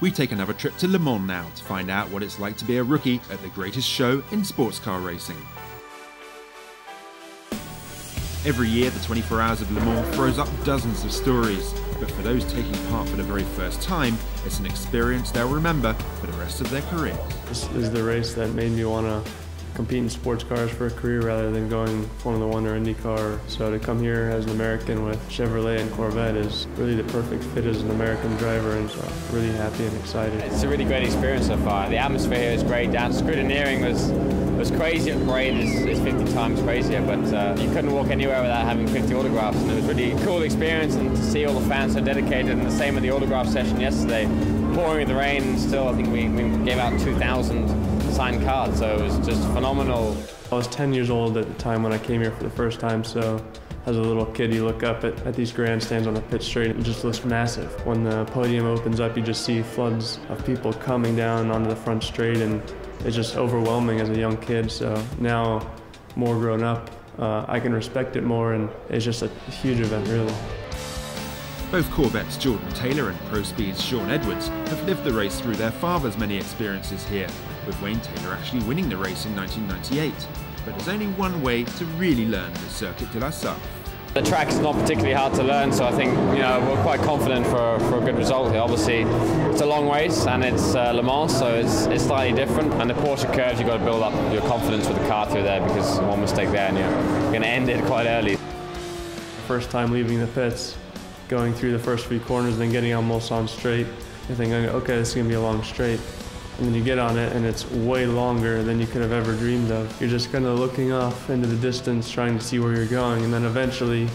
we take another trip to Le Mans now to find out what it's like to be a rookie at the greatest show in sports car racing. Every year, the 24 Hours of Le Mans throws up dozens of stories, but for those taking part for the very first time, it's an experience they'll remember for the rest of their careers. This is the race that made me want to compete in sports cars for a career rather than going Formula One or IndyCar. So to come here as an American with Chevrolet and Corvette is really the perfect fit as an American driver, and so I'm really happy and excited. It's a really great experience so far. The atmosphere here is great. Down scrutineering was crazy at parade. It's 50 times crazier, but you couldn't walk anywhere without having 50 autographs, and it was really a cool experience, and to see all the fans so dedicated. And the same with the autograph session yesterday, pouring with the rain, and still I think we gave out 2,000 signed cards, so it was just phenomenal. I was 10 years old at the time when I came here for the first time, so as a little kid you look up at these grandstands on the pit straight, it just looks massive. When the podium opens up, you just see floods of people coming down onto the front straight, and it's just overwhelming as a young kid. So now, more grown up, I can respect it more, and it's just a huge event, really. Both Corvette's Jordan Taylor and ProSpeed's Sean Edwards have lived the race through their father's many experiences here, with Wayne Taylor actually winning the race in 1998. But there's only one way to really learn the Circuit de la Sarthe. The track is not particularly hard to learn, so I think we're quite confident for a good result here. Obviously, it's a long race and it's Le Mans, so it's slightly different. And the Porsche curves, you've got to build up your confidence with the car through there, because one mistake there and you're going to end it quite early. First time leaving the pits, going through the first few corners and then getting on Mulsanne straight, you're thinking, okay, this is going to be a long straight. And then you get on it and it's way longer than you could have ever dreamed of. You're just kind of looking off into the distance, trying to see where you're going, and then eventually,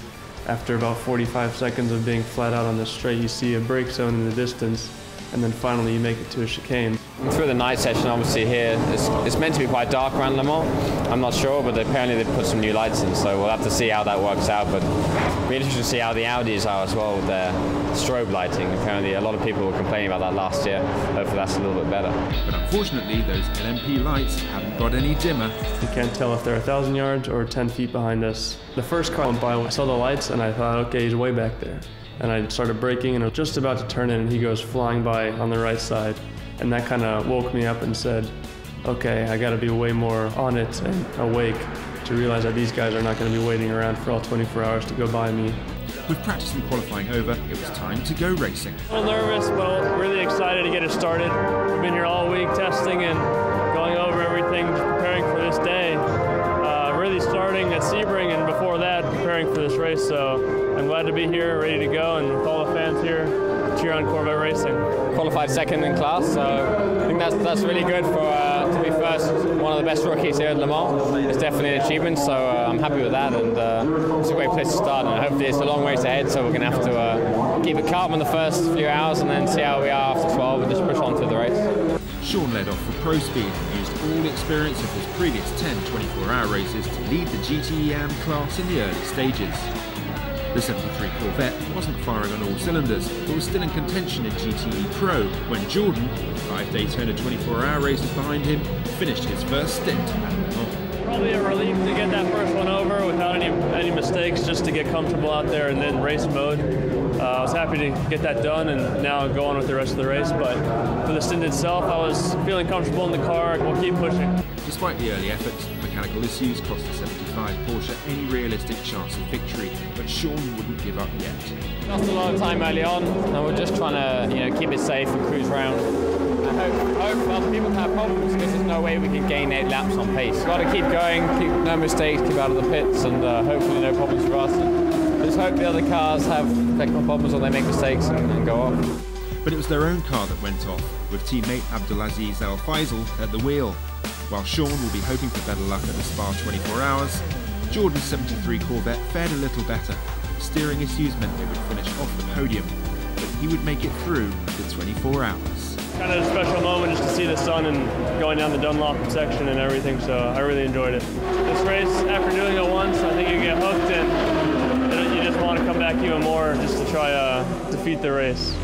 after about 45 seconds of being flat out on the straight, you see a brake zone in the distance, and then finally you make it to a chicane. Through the night session, obviously here, it's meant to be quite dark around Le Mans. I'm not sure, but apparently they've put some new lights in, so we'll have to see how that works out. But it'll be interesting to see how the Audis are as well with their strobe lighting. Apparently a lot of people were complaining about that last year. Hopefully that's a little bit better. But unfortunately, those LMP lights haven't got any dimmer. You can't tell if they're 1,000 yards or 10 feet behind us. The first car went by, I saw the lights and I thought, okay, he's way back there. And I started braking and I was just about to turn in and he goes flying by on the right side. And that kind of woke me up and said, okay, I got to be way more on it and awake to realize that these guys are not going to be waiting around for all 24 hours to go by me. With practice and qualifying over, it was time to go racing. A little nervous, but really excited to get it started. We've been here all week testing and going over everything, preparing for this day. Really starting at Sebring and before that, preparing for this race. So I'm glad to be here, ready to go, and with all the fans here, cheer on Corvette racing. Qualified second in class, so I think that's really good for to be first, one of the best rookies here at Le Mans. It's definitely an achievement, so I'm happy with that, and it's a great place to start, and hopefully it's a long race ahead, so we're going to have to keep it calm in the first few hours and then see how we are after 12 and just push on through the race. Sean led off for ProSpeed and used all the experience of his previous 10 24-hour races to lead the GTE AM class in the early stages. The 73 Corvette wasn't firing on all cylinders, but was still in contention in GTE Pro when Jordan, with 5 Daytona 24-hour races behind him, finished his first stint at Le Mans. Probably a relief to get that first one over without any mistakes, just to get comfortable out there and then race mode. I was happy to get that done and now go on with the rest of the race, but for the stint itself, I was feeling comfortable in the car. We'll keep pushing. Despite the early efforts, mechanical issues cost the 75 Porsche any realistic chance of victory, but Sean wouldn't give up yet. Lost a lot of time early on, and we're just trying to keep it safe and cruise around. I hope other people can have problems, because there's no way we can gain 8 laps on pace. We've got to keep going, keep no mistakes, keep out of the pits, and hopefully no problems for us. Just hope the other cars have technical problems or they make mistakes and go off. But it was their own car that went off, with teammate Abdulaziz Al Faisal at the wheel. While Sean will be hoping for better luck at the Spa 24 Hours, Jordan's 73 Corvette fared a little better. Steering issues meant they would finish off the podium, but he would make it through the 24 hours. Kind of a special moment just to see the sun and going down the Dunlop section and everything, so I really enjoyed it. This race, after doing it once, I think you get hooked and you just want to come back even more just to try defeat the race.